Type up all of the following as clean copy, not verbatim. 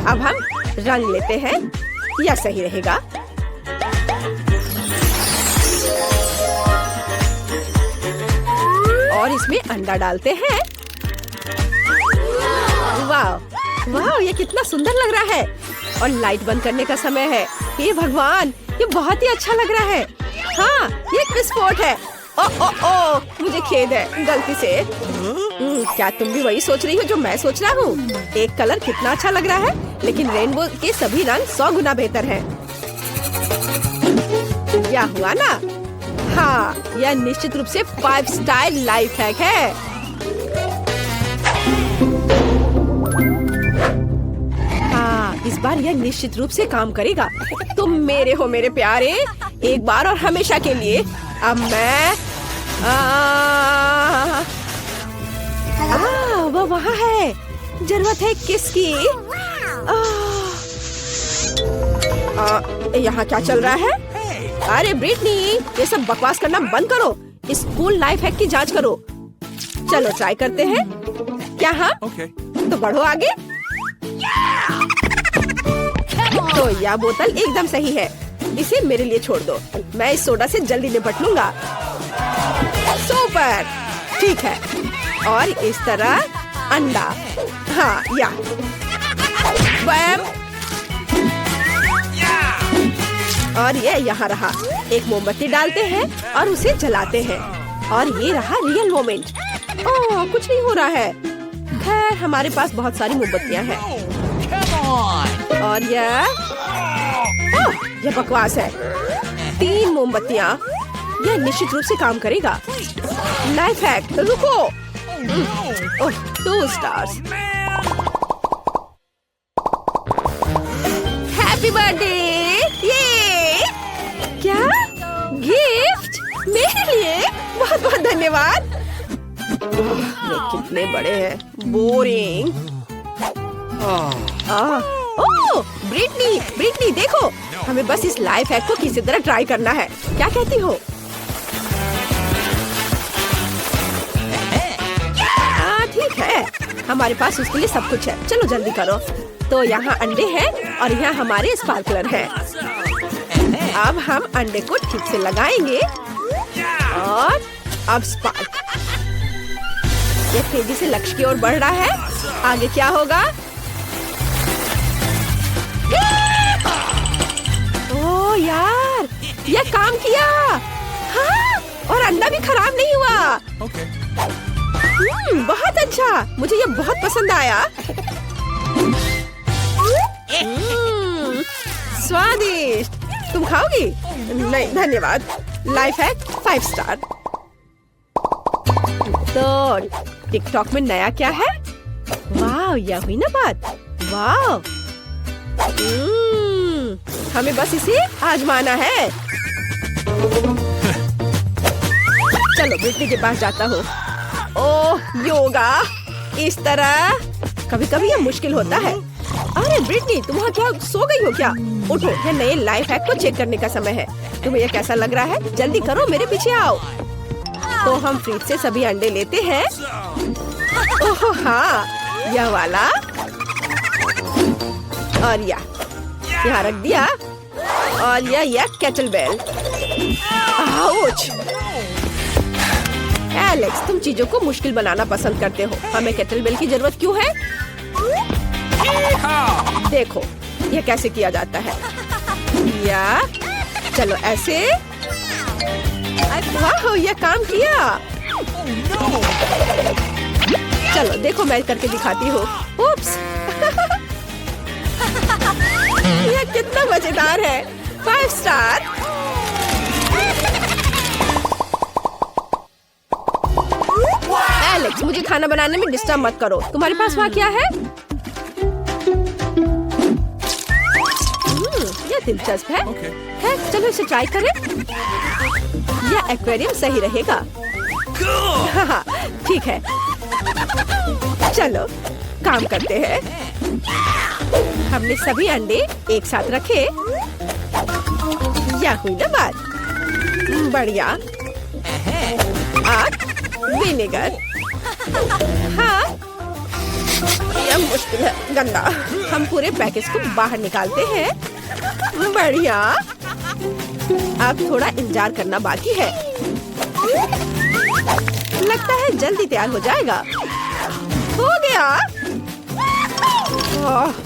अब हम रंग लेते हैं, यह सही रहेगा। और इसमें अंडा डालते हैं। वाह वाह, ये कितना सुंदर लग रहा है। और लाइट बंद करने का समय है। हे भगवान, ये बहुत ही अच्छा लग रहा है। हाँ, ये एक विस्फोट है। ओ ओ ओ, मुझे खेद है, गलती से। क्या तुम भी वही सोच रही हो जो मैं सोच रहा हूँ? एक कलर कितना अच्छा लग रहा है, लेकिन रेनबो के सभी रंग 100 गुना बेहतर हैं। क्या हुआ ना? हाँ, यह निश्चित रूप से 5 स्टार लाइफ हैक है। हाँ, इस बार यह निश्चित रूप से काम करेगा। तुम मेरे हो मेरे प्यारे, एक बार और हमेशा के लिए। अब मैं वो वहाँ है। जरूरत है किसकी? यहाँ क्या चल रहा है? अरे ब्रिटनी, ये सब बकवास करना बंद करो। इस कूल लाइफ हैक की जांच करो। चलो ट्राई करते हैं। क्या? हाँ तो बढ़ो आगे। तो यह बोतल एकदम सही है। इसे मेरे लिए छोड़ दो, मैं इस सोडा से जल्दी निपट लूंगा। सुपर, ठीक है। और इस तरह अंडा। हाँ, या बैम। और ये यहाँ रहा। एक मोमबत्ती डालते हैं और उसे जलाते हैं। और ये रहा रियल मोमेंट। ओह, कुछ नहीं हो रहा है। खैर, हमारे पास बहुत सारी मोमबत्तियाँ हैं। और यह बकवास है। 3 मोमबत्तियाँ, यह निश्चित रूप से काम करेगा। लाइफ हैक, रुको। ओह, 2 स्टार्स। Happy birthday. ये क्या गिफ्ट मेरे लिए? बहुत बहुत धन्यवाद। ये कितने बड़े हैं, बोरिंग। ओह, ब्रिटनी देखो, हमें बस इस लाइफ हैक को किसी तरह ट्राई करना है। क्या कहती हो? ठीक है, हमारे पास उसके लिए सब कुछ है। चलो जल्दी करो। तो यहाँ अंडे हैं और यहाँ हमारे स्पार्कलर हैं। अब हम अंडे को ठीक से लगाएंगे और अब स्पार्क। ये तेजी से लक्ष्य की ओर बढ़ रहा है। आगे क्या होगा? ओह यार, यह काम किया। हाँ, और अंडा भी खराब नहीं हुआ। बहुत अच्छा, मुझे यह बहुत पसंद आया। स्वादिष्ट। तुम खाओगी? नहीं धन्यवाद। Life hack 5 star. तो टिकटॉक में नया क्या है? वाह, यह हुई ना बात। वाह, हमें बस इसे आजमाना है। चलो ब्रिटनी के पास जाता हूँ। ओह, योगा इस तरह कभी कभी यह मुश्किल होता है। अरे ब्रिटनी, तुम वहाँ क्या सो गई हो क्या? उठो, यह नए लाइफ हैक को चेक करने का समय है। तुम्हें यह कैसा लग रहा है? जल्दी करो, मेरे पीछे आओ। तो हम फ्रिज से सभी अंडे लेते हैं। ओह हाँ, यह वाला। और यहाँ रख दिया। और यह केटल बेल। आउच! एलेक्स, तुम चीजों को मुश्किल बनाना पसंद करते हो। हमें केटल बेल की जरूरत क्यों है? देखो, यह कैसे किया जाता है। या चलो ऐसे। वाह, यह काम किया। चलो देखो, मैं करके दिखाती हूँ। उप्स। यह कितना मजेदार है। 5 स्टार। एलेक्स, मुझे खाना बनाने में डिस्टर्ब मत करो। तुम्हारे पास वहाँ क्या है? यह दिलचस्प है। चलो इसे ट्राई करें। यह एक्वेरियम सही रहेगा। हाँ, ठीक है। चलो काम करते हैं। हमने सभी अंडे एक साथ रखे। यह हुई ना बात। बढ़िया। आग, विनेगर। हाँ, यह मुश्किल है, गंदा। हम पूरे पैकेज को बाहर निकालते हैं। बढ़िया। अब थोड़ा इंतजार करना बाकी है। लगता है जल्दी तैयार हो जाएगा। हो गया।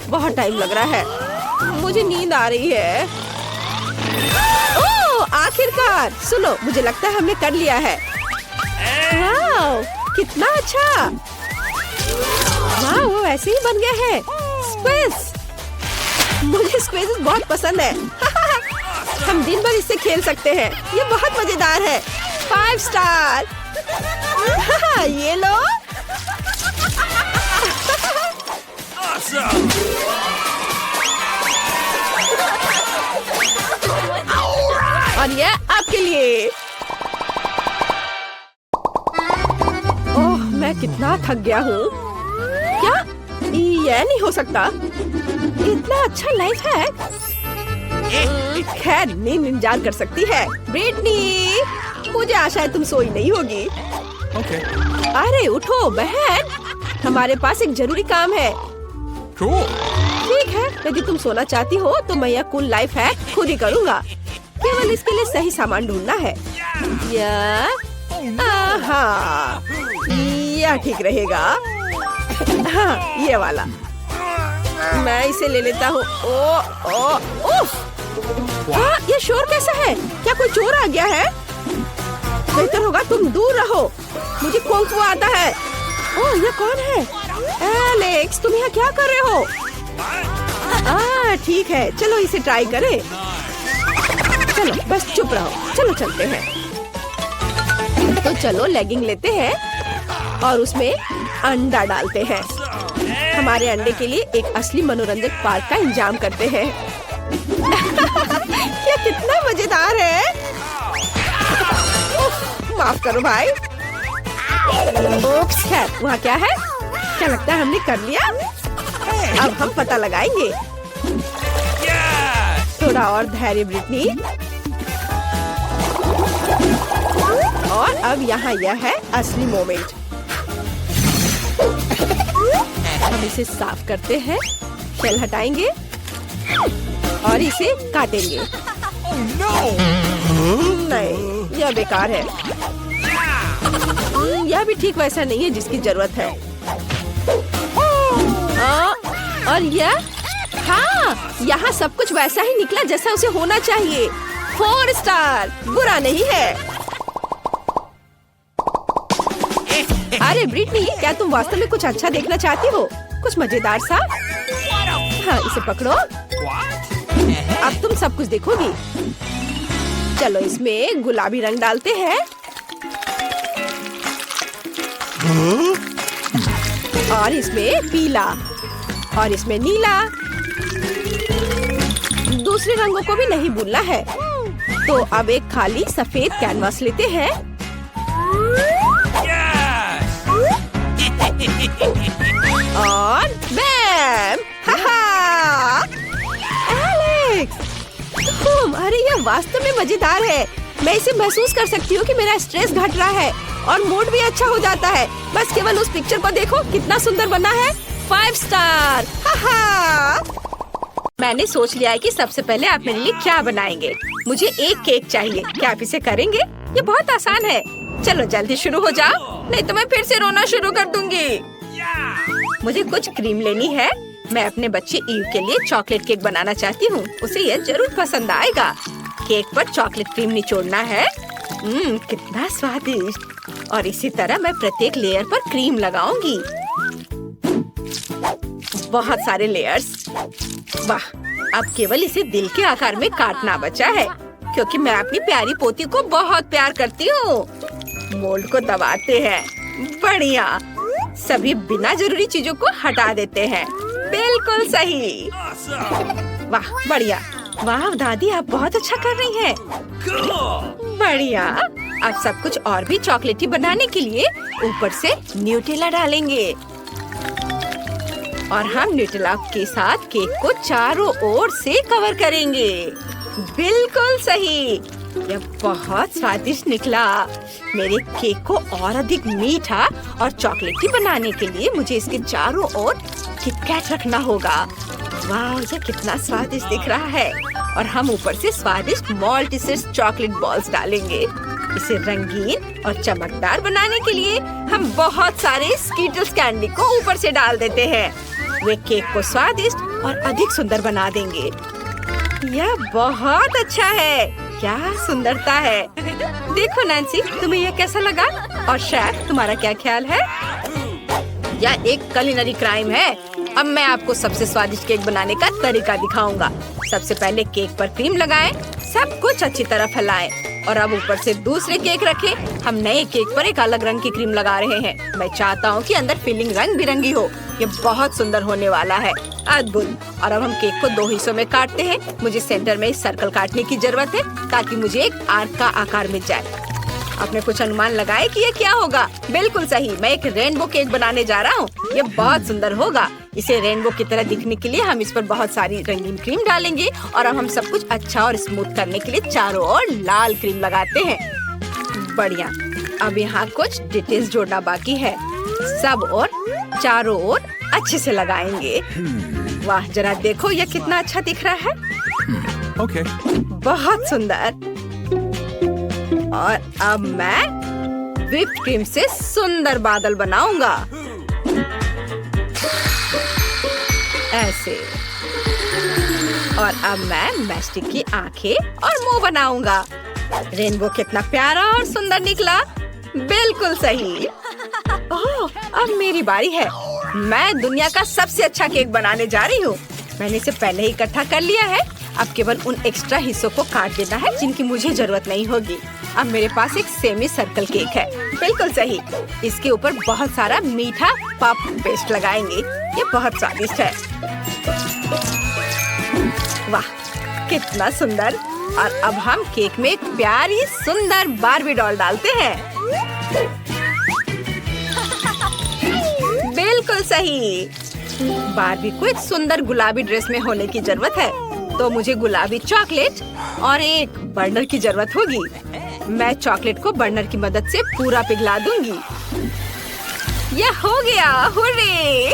बहुत टाइम लग रहा है। मुझे नींद आ रही है। ओह, आखिरकार। सुनो, मुझे लगता है हमने कर लिया है। वाह, कितना अच्छा। वाह, वो ऐसे ही बन गया है। स्क्वेज। मुझे स्क्वेज बहुत पसंद है। हम दिन भर इससे खेल सकते हैं। ये बहुत मजेदार है। 5 स्टार। ये लो। और ये आपके लिए। ओह, मैं कितना थक गया हूँ। क्या ये नहीं हो सकता? इतना अच्छा लाइफ है। खैर, नींद इंतजार कर सकती है। ब्रिटनी, मुझे आशा है तुम सोई नहीं होगी। अरे उठो बहन, हमारे पास एक जरूरी काम है। ठीक है, यदि तुम सोना चाहती हो तो मैं यह कूल लाइफ हैक खुद ही करूँगा। केवल इसके लिए सही सामान ढूंढना है। यह ठीक रहेगा। हाँ, ये वाला। मैं इसे ले लेता हूँ। ये शोर कैसा है? क्या कोई चोर आ गया है? बेहतर होगा तुम दूर रहो। मुझे कुंग फू आता है। ओह, ये कौन है? एलेक्स, तुम यहाँ क्या कर रहे हो? ठीक है, चलो इसे ट्राई करें। चलो बस चुप रहो। चलो चलते हैं। तो चलो लेगिंग लेते हैं और उसमें अंडा डालते हैं। हमारे अंडे के लिए एक असली मनोरंजक पार्क का इंतजाम करते हैं। ये कितना मजेदार है। माफ करो भाई। ओप्स, खैर, वहाँ क्या है? क्या लगता है हमने कर लिया? अब हम पता लगाएंगे। थोड़ा और धैर्य ब्रिटनी। और अब यहाँ यह है असली मोमेंट। हम इसे साफ करते हैं, शेल हटाएंगे और इसे काटेंगे। नहीं, यह बेकार है। यह भी ठीक वैसा नहीं है जिसकी जरूरत है। और यह, हाँ, यहाँ सब कुछ वैसा ही निकला जैसा उसे होना चाहिए। 4 स्टार, बुरा नहीं है। अरे ब्रिटनी, क्या तुम वास्तव में कुछ अच्छा देखना चाहती हो? कुछ मजेदार सा? हाँ, इसे पकड़ो। अब तुम सब कुछ देखोगी। चलो इसमें गुलाबी रंग डालते हैं। और इसमें पीला और इसमें नीला। दूसरे रंगों को भी नहीं भूलना है। तो अब एक खाली सफेद कैनवास लेते हैं। और बैम! हाहा! एलेक्स! अरे यह वास्तव में मजेदार है। मैं इसे महसूस कर सकती हूँ कि मेरा स्ट्रेस घट रहा है और मूड भी अच्छा हो जाता है। बस केवल उस पिक्चर को देखो, कितना सुंदर बना है। 5 स्टार। हाहा! मैंने सोच लिया है कि सबसे पहले आप मेरे लिए क्या बनाएंगे। मुझे एक केक चाहिए। क्या आप इसे करेंगे? ये बहुत आसान है। चलो जल्दी शुरू हो जाओ, नहीं तो मैं फिर से रोना शुरू कर दूंगी। मुझे कुछ क्रीम लेनी है। मैं अपने बच्चे ईव के लिए चॉकलेट केक बनाना चाहती हूँ। उसे यह जरूर पसंद आएगा। केक पर चॉकलेट क्रीम निचोड़ना है। कितना स्वादिष्ट। और इसी तरह मैं प्रत्येक लेयर पर क्रीम लगाऊंगी। बहुत सारे लेयर्स। वाह, अब केवल इसे दिल के आकार में काटना बचा है, क्योंकि मैं अपनी प्यारी पोती को बहुत प्यार करती हूँ। मोल्ड को दबाते हैं। बढ़िया। सभी बिना जरूरी चीजों को हटा देते हैं। बिल्कुल सही। वाह, बढ़िया। वाह दादी, आप बहुत अच्छा कर रही हैं। बढ़िया। अब सब कुछ और भी चॉकलेटी बनाने के लिए ऊपर से न्यूटेला डालेंगे। और हम न्यूटेला के साथ केक को चारों ओर से कवर करेंगे। बिल्कुल सही। यह बहुत स्वादिष्ट निकला। मेरे केक को और अधिक मीठा और चॉकलेटी बनाने के लिए मुझे इसके चारों ओर किटकैट रखना होगा। वाह, ये कितना स्वादिष्ट दिख रहा है। और हम ऊपर से स्वादिष्ट मॉल्टिसेस चॉकलेट बॉल्स डालेंगे। इसे रंगीन और चमकदार बनाने के लिए हम बहुत सारे स्कीटल्स कैंडी को ऊपर से डाल देते हैं। वे केक को स्वादिष्ट और अधिक सुंदर बना देंगे। यह बहुत अच्छा है। क्या सुंदरता है। देखो नैन्सी, तुम्हें यह कैसा लगा? और शेफ, तुम्हारा क्या ख्याल है? यह एक कुलिनरी क्राइम है। अब मैं आपको सबसे स्वादिष्ट केक बनाने का तरीका दिखाऊंगा। सबसे पहले केक पर क्रीम लगाएं, सब कुछ अच्छी तरह फैलाएं और अब ऊपर से दूसरे केक रखें। हम नए केक पर एक अलग रंग की क्रीम लगा रहे हैं। मैं चाहता हूँ कि अंदर फिलिंग रंग बिरंगी हो। ये बहुत सुंदर होने वाला है। अद्भुत। और अब हम केक को 2 हिस्सों में काटते हैं। मुझे सेंटर में सर्कल काटने की जरूरत है ताकि मुझे एक आर्क का आकार मिल जाए। आपने कुछ अनुमान लगाए कि ये क्या होगा? बिल्कुल सही, मैं एक रेनबो केक बनाने जा रहा हूँ। ये बहुत सुंदर होगा। इसे रेनबो की तरह दिखने के लिए हम इस पर बहुत सारी रंगीन क्रीम डालेंगे और अब हम सब कुछ अच्छा और स्मूथ करने के लिए चारों ओर लाल क्रीम लगाते हैं। बढ़िया। अब यहाँ कुछ डिटेल्स जोड़ना बाकी है। सब और चारों ओर अच्छे से लगाएंगे। वाह, जरा देखो यह कितना अच्छा दिख रहा है। ओके। बहुत सुंदर। और अब मैं व्हिप्ड क्रीम से सुंदर बादल बनाऊंगा। ऐसे। और अब मैं मैस्टिक की आंखें और मुंह बनाऊंगा। रेनबो कितना प्यारा और सुंदर निकला। बिल्कुल सही। ओह, अब मेरी बारी है। मैं दुनिया का सबसे अच्छा केक बनाने जा रही हूँ। मैंने इसे पहले ही इकट्ठा कर लिया है। अब केवल उन एक्स्ट्रा हिस्सों को काट देना है जिनकी मुझे जरूरत नहीं होगी। अब मेरे पास एक सेमी सर्कल केक है। बिल्कुल सही। इसके ऊपर बहुत सारा मीठा पफ पेस्ट लगाएंगे। ये बहुत स्वादिष्ट है। वाह, कितना सुंदर। और अब हम केक में एक प्यारी सुंदर बार्बी डॉल डालते हैं। बिल्कुल सही। बार्बी को एक सुंदर गुलाबी ड्रेस में होने की जरूरत है, तो मुझे गुलाबी चॉकलेट और एक बर्नर की जरूरत होगी। मैं चॉकलेट को बर्नर की मदद से पूरा पिघला दूंगी। यह हो गया, हुर्रे!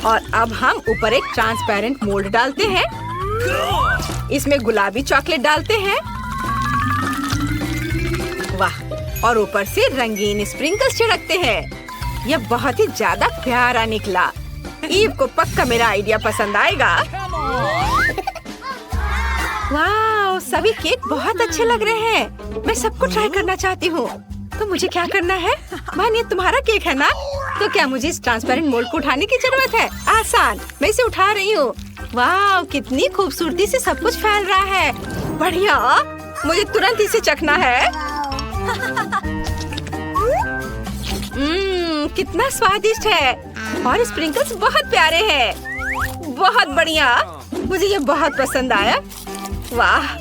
और अब हम ऊपर एक ट्रांसपेरेंट मोल्ड डालते हैं। इसमें गुलाबी चॉकलेट डालते हैं। वाह, और ऊपर से रंगीन स्प्रिंकल्स छिड़कते हैं। यह बहुत ही ज्यादा प्यारा निकला। ईव को पक्का मेरा आइडिया पसंद आएगा। वाह, सभी केक बहुत अच्छे लग रहे हैं। मैं सबको ट्राई करना चाहती हूँ। तो मुझे क्या करना है? मान, ये तुम्हारा केक है ना? तो क्या मुझे इस ट्रांसपेरेंट मोल्ड को उठाने की जरूरत है? आसान, मैं इसे उठा रही हूँ। वाह, कितनी खूबसूरती से सब कुछ फैल रहा है। बढ़िया, मुझे तुरंत इसे चखना है। कितना स्वादिष्ट है और स्प्रिंकल्स बहुत प्यारे हैं। बहुत बढ़िया, मुझे ये बहुत पसंद आया। वाह,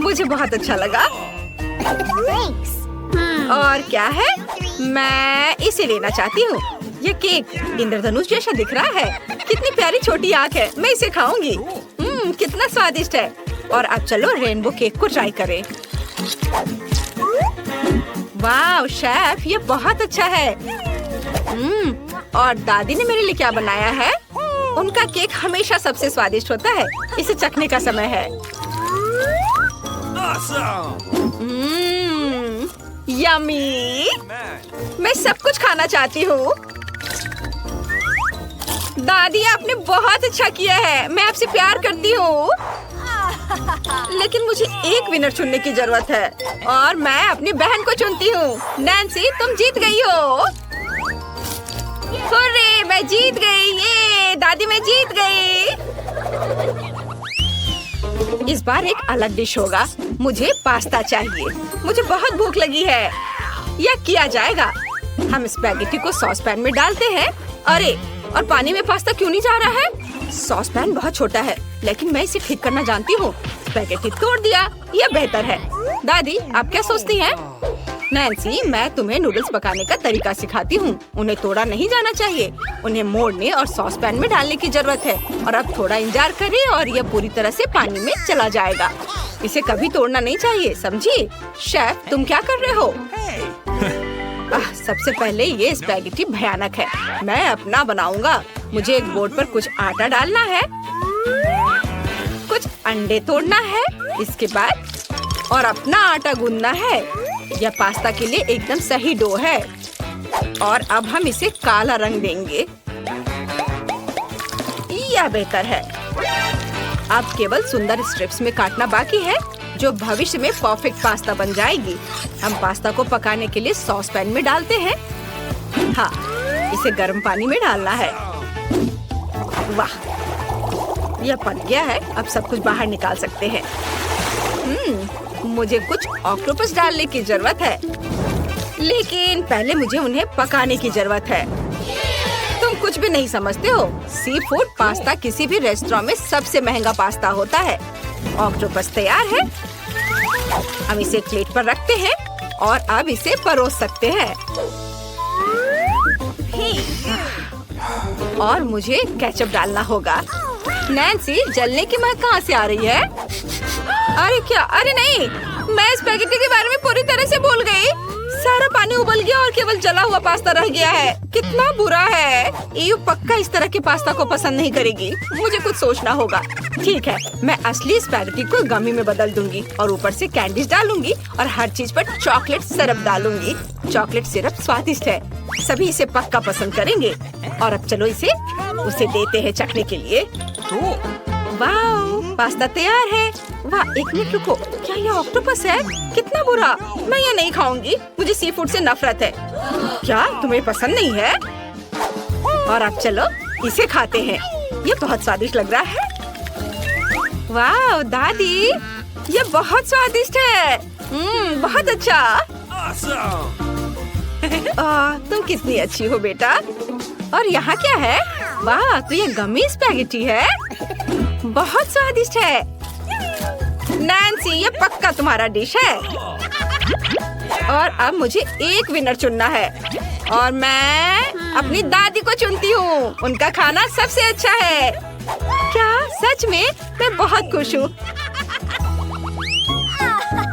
मुझे बहुत अच्छा लगा। और क्या है? मैं इसे लेना चाहती हूँ। ये केक इंद्रधनुष जैसा दिख रहा है। कितनी प्यारी छोटी आँख है। मैं इसे खाऊंगी। कितना स्वादिष्ट है। और अब चलो रेनबो केक को ट्राई करें। वाह शेफ, ये बहुत अच्छा है। और दादी ने मेरे लिए क्या बनाया है? उनका केक हमेशा सबसे स्वादिष्ट होता है। इसे चखने का समय है। यम्मी! मैं सब कुछ खाना चाहती हूँ। दादी, आपने बहुत अच्छा किया है। मैं आपसे प्यार करती हूँ। लेकिन मुझे एक विनर चुनने की जरूरत है और मैं अपनी बहन को चुनती हूँ। नैन्सी, तुम जीत गई हो। हुर्रे, मैं जीत गई। ये दादी, मैं जीत गई। इस बार एक अलग डिश होगा। मुझे पास्ता चाहिए। मुझे बहुत भूख लगी है। यह किया जाएगा। हम स्पैगेटी को सॉस पैन में डालते हैं। अरे, और पानी में पास्ता क्यों नहीं जा रहा है? सॉस पैन बहुत छोटा है, लेकिन मैं इसे ठीक करना जानती हूँ। स्पैगेटी तोड़ दिया। यह बेहतर है। दादी, आप क्या सोचती हैं? नैन्सी, मैं तुम्हें नूडल्स पकाने का तरीका सिखाती हूँ। उन्हें तोड़ा नहीं जाना चाहिए। उन्हें मोड़ने और सॉस पैन में डालने की जरूरत है। और अब थोड़ा इंतजार करें और यह पूरी तरह से पानी में चला जाएगा। इसे कभी तोड़ना नहीं चाहिए, समझी? शेफ, तुम क्या कर रहे हो? सबसे पहले ये स्पैगेटी भयानक है। मैं अपना बनाऊंगा। मुझे एक बोर्ड पर कुछ आटा डालना है, कुछ अंडे तोड़ना है, इसके बाद और अपना आटा गूंदना है। यह पास्ता के लिए एकदम सही डो है। और अब हम इसे काला रंग देंगे। यह बेहतर है। अब केवल सुंदर स्ट्रिप्स में काटना बाकी है, जो भविष्य में परफेक्ट पास्ता बन जाएगी। हम पास्ता को पकाने के लिए सॉस पैन में डालते हैं। हाँ, इसे गर्म पानी में डालना है। वाह, यह पक गया है। अब सब कुछ बाहर निकाल सकते हैं। मुझे कुछ ऑक्टोपस डालने की जरूरत है, लेकिन पहले मुझे उन्हें पकाने की जरूरत है। तुम कुछ भी नहीं समझते हो। सी फूड पास्ता किसी भी रेस्टोरेंट में सबसे महंगा पास्ता होता है। ऑक्टोपस तैयार है। हम इसे एक प्लेट पर रखते हैं और अब इसे परोस सकते हैं। और मुझे केचप डालना होगा। नैन्सी, जलने की महक कहाँ से आ रही है? अरे क्या? अरे नहीं, मैं स्पैगेटी के बारे में पूरी तरह से भूल गई। सारा पानी उबल गया और केवल जला हुआ पास्ता रह गया है। कितना बुरा है। ईव पक्का इस तरह के पास्ता को पसंद नहीं करेगी। मुझे कुछ सोचना होगा। ठीक है, मैं असली स्पैगेटी को गमी में बदल दूंगी और ऊपर से कैंडीज डालूंगी और हर चीज पर चॉकलेट सिरप डालूंगी। चॉकलेट सिरप स्वादिष्ट है, सभी इसे पक्का पसंद करेंगे। और अब चलो उसे देते हैं चखने के लिए। वाह, पास्ता तैयार है। वाह, एक मिनट रुको, क्या यह ऑक्टोपस है? कितना बुरा। मैं यह नहीं खाऊंगी। मुझे सी फूड से नफरत है। क्या तुम्हें पसंद नहीं है? और अब चलो इसे खाते हैं। यह बहुत स्वादिष्ट लग रहा है। वाह दादी, यह बहुत स्वादिष्ट है। बहुत अच्छा। तुम कितनी अच्छी हो बेटा। और यहाँ क्या है? वाह, तो ये गमी स्पैगेटी है। बहुत स्वादिष्ट है। नैन्सी, ये पक्का तुम्हारा डिश है। और अब मुझे एक विनर चुनना है और मैं अपनी दादी को चुनती हूँ। उनका खाना सबसे अच्छा है। क्या सच में? मैं बहुत खुश हूँ।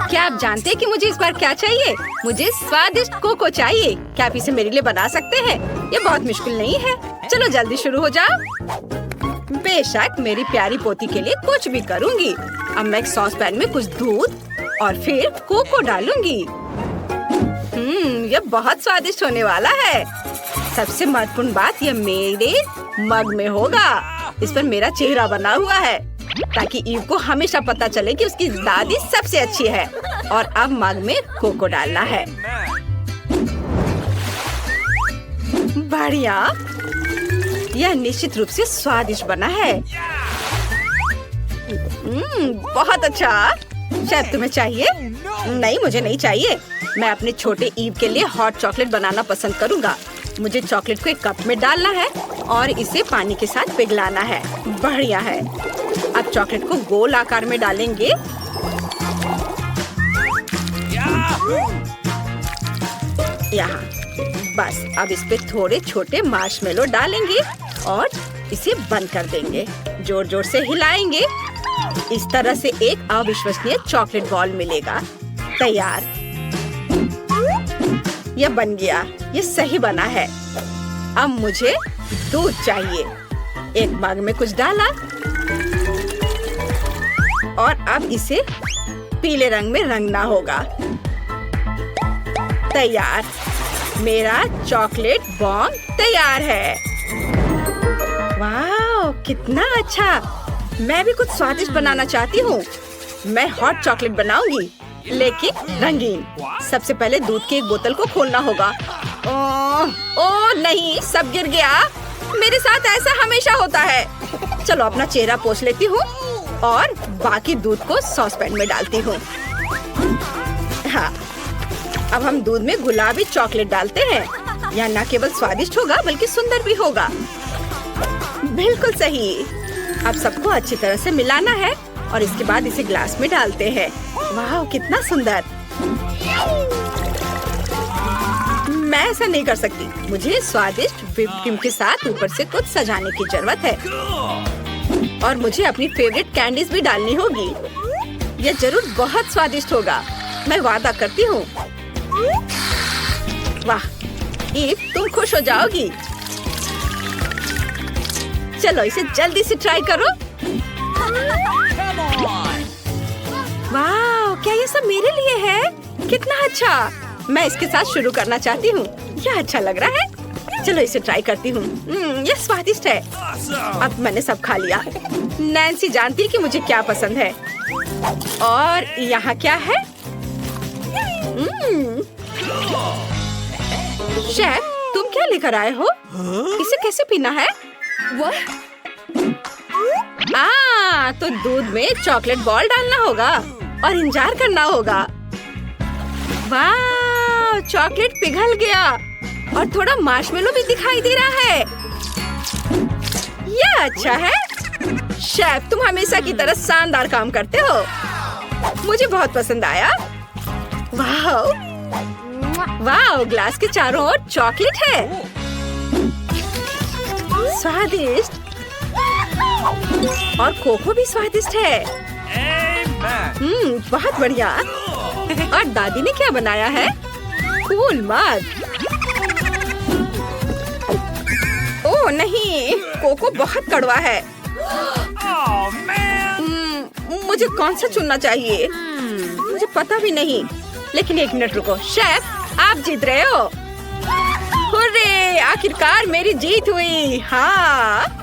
क्या आप जानते हैं कि मुझे इस बार क्या चाहिए? मुझे स्वादिष्ट कोको चाहिए। क्या आप इसे मेरे लिए बना सकते हैं? ये बहुत मुश्किल नहीं है। चलो जल्दी शुरू हो जाओ। बेशक, मेरी प्यारी पोती के लिए कुछ भी करूँगी। अब मैं एक सॉस पैन में कुछ दूध और फिर कोको डालूंगी। यह बहुत स्वादिष्ट होने वाला है। सबसे महत्वपूर्ण बात, यह मेरे मग में होगा। इस पर मेरा चेहरा बना हुआ है ताकि ईव को हमेशा पता चले कि उसकी दादी सबसे अच्छी है। और अब मग में कोको डालना है। बढ़िया, यह निश्चित रूप से स्वादिष्ट बना है। बहुत अच्छा। शायद तुम्हें चाहिए? नहीं, मुझे नहीं चाहिए। मैं अपने छोटे ईव के लिए हॉट चॉकलेट बनाना पसंद करूंगा। मुझे चॉकलेट को एक कप में डालना है और इसे पानी के साथ पिघलाना है। बढ़िया है। अब चॉकलेट को गोल आकार में डालेंगे। यहाँ बस। अब इस पे थोड़े छोटे मार्शमेलो डालेंगे और इसे बंद कर देंगे। जोर जोर से हिलाएंगे। इस तरह से एक अविश्वसनीय चॉकलेट बॉल मिलेगा। तैयार। यह बन गया। यह सही बना है। अब मुझे दूध चाहिए। एक मग में कुछ डाला और अब इसे पीले रंग में रंगना होगा। तैयार। मेरा चॉकलेट बॉम्ब तैयार है। वाह, कितना अच्छा। मैं भी कुछ स्वादिष्ट बनाना चाहती हूँ। मैं हॉट चॉकलेट बनाऊंगी, लेकिन रंगीन। सबसे पहले दूध की एक बोतल को खोलना होगा। ओह नहीं, सब गिर गया। मेरे साथ ऐसा हमेशा होता है। चलो अपना चेहरा पोंछ लेती हूँ और बाकी दूध को सॉस पैन में डालती हूँ। हाँ, अब हम दूध में गुलाबी चॉकलेट डालते हैं। यह न केवल स्वादिष्ट होगा बल्कि सुंदर भी होगा। बिल्कुल सही। अब सबको अच्छी तरह से मिलाना है और इसके बाद इसे ग्लास में डालते हैं। वाह, कितना सुंदर। मैं ऐसा नहीं कर सकती। मुझे स्वादिष्ट व्हिप्ड क्रीम के साथ ऊपर से कुछ सजाने की जरूरत है और मुझे अपनी फेवरेट कैंडीज भी डालनी होगी। यह जरूर बहुत स्वादिष्ट होगा, मैं वादा करती हूँ। वाह, ईव, तुम खुश हो जाओगी। चलो इसे जल्दी से ट्राई करो। वाह, क्या ये सब मेरे लिए है? कितना अच्छा। मैं इसके साथ शुरू करना चाहती हूँ। यह अच्छा लग रहा है। चलो इसे ट्राई करती हूँ। यह स्वादिष्ट है। अब मैंने सब खा लिया। नैन्सी जानती है कि मुझे क्या पसंद है। और यहाँ क्या है? शेफ, तुम क्या लेकर आए हो? इसे कैसे पीना है? तो दूध में चॉकलेट बॉल डालना होगा और इंतजार करना होगा। वाह, चॉकलेट पिघल गया और थोड़ा मार्शमेलो भी दिखाई दे रहा है। यह अच्छा है। शेफ, तुम हमेशा की तरह शानदार काम करते हो। मुझे बहुत पसंद आया। वाह वाह, ग्लास के चारों ओर चॉकलेट है। स्वादिष्ट। और कोको भी स्वादिष्ट है। बहुत बढ़िया। और दादी ने क्या बनाया है? कूल मग। ओह नहीं, कोको बहुत कड़वा है। मुझे कौन सा चुनना चाहिए? मुझे पता भी नहीं। लेकिन एक मिनट रुको। शेफ, आप जीत रहे हो। हुर्रे, आखिरकार मेरी जीत हुई। हाँ।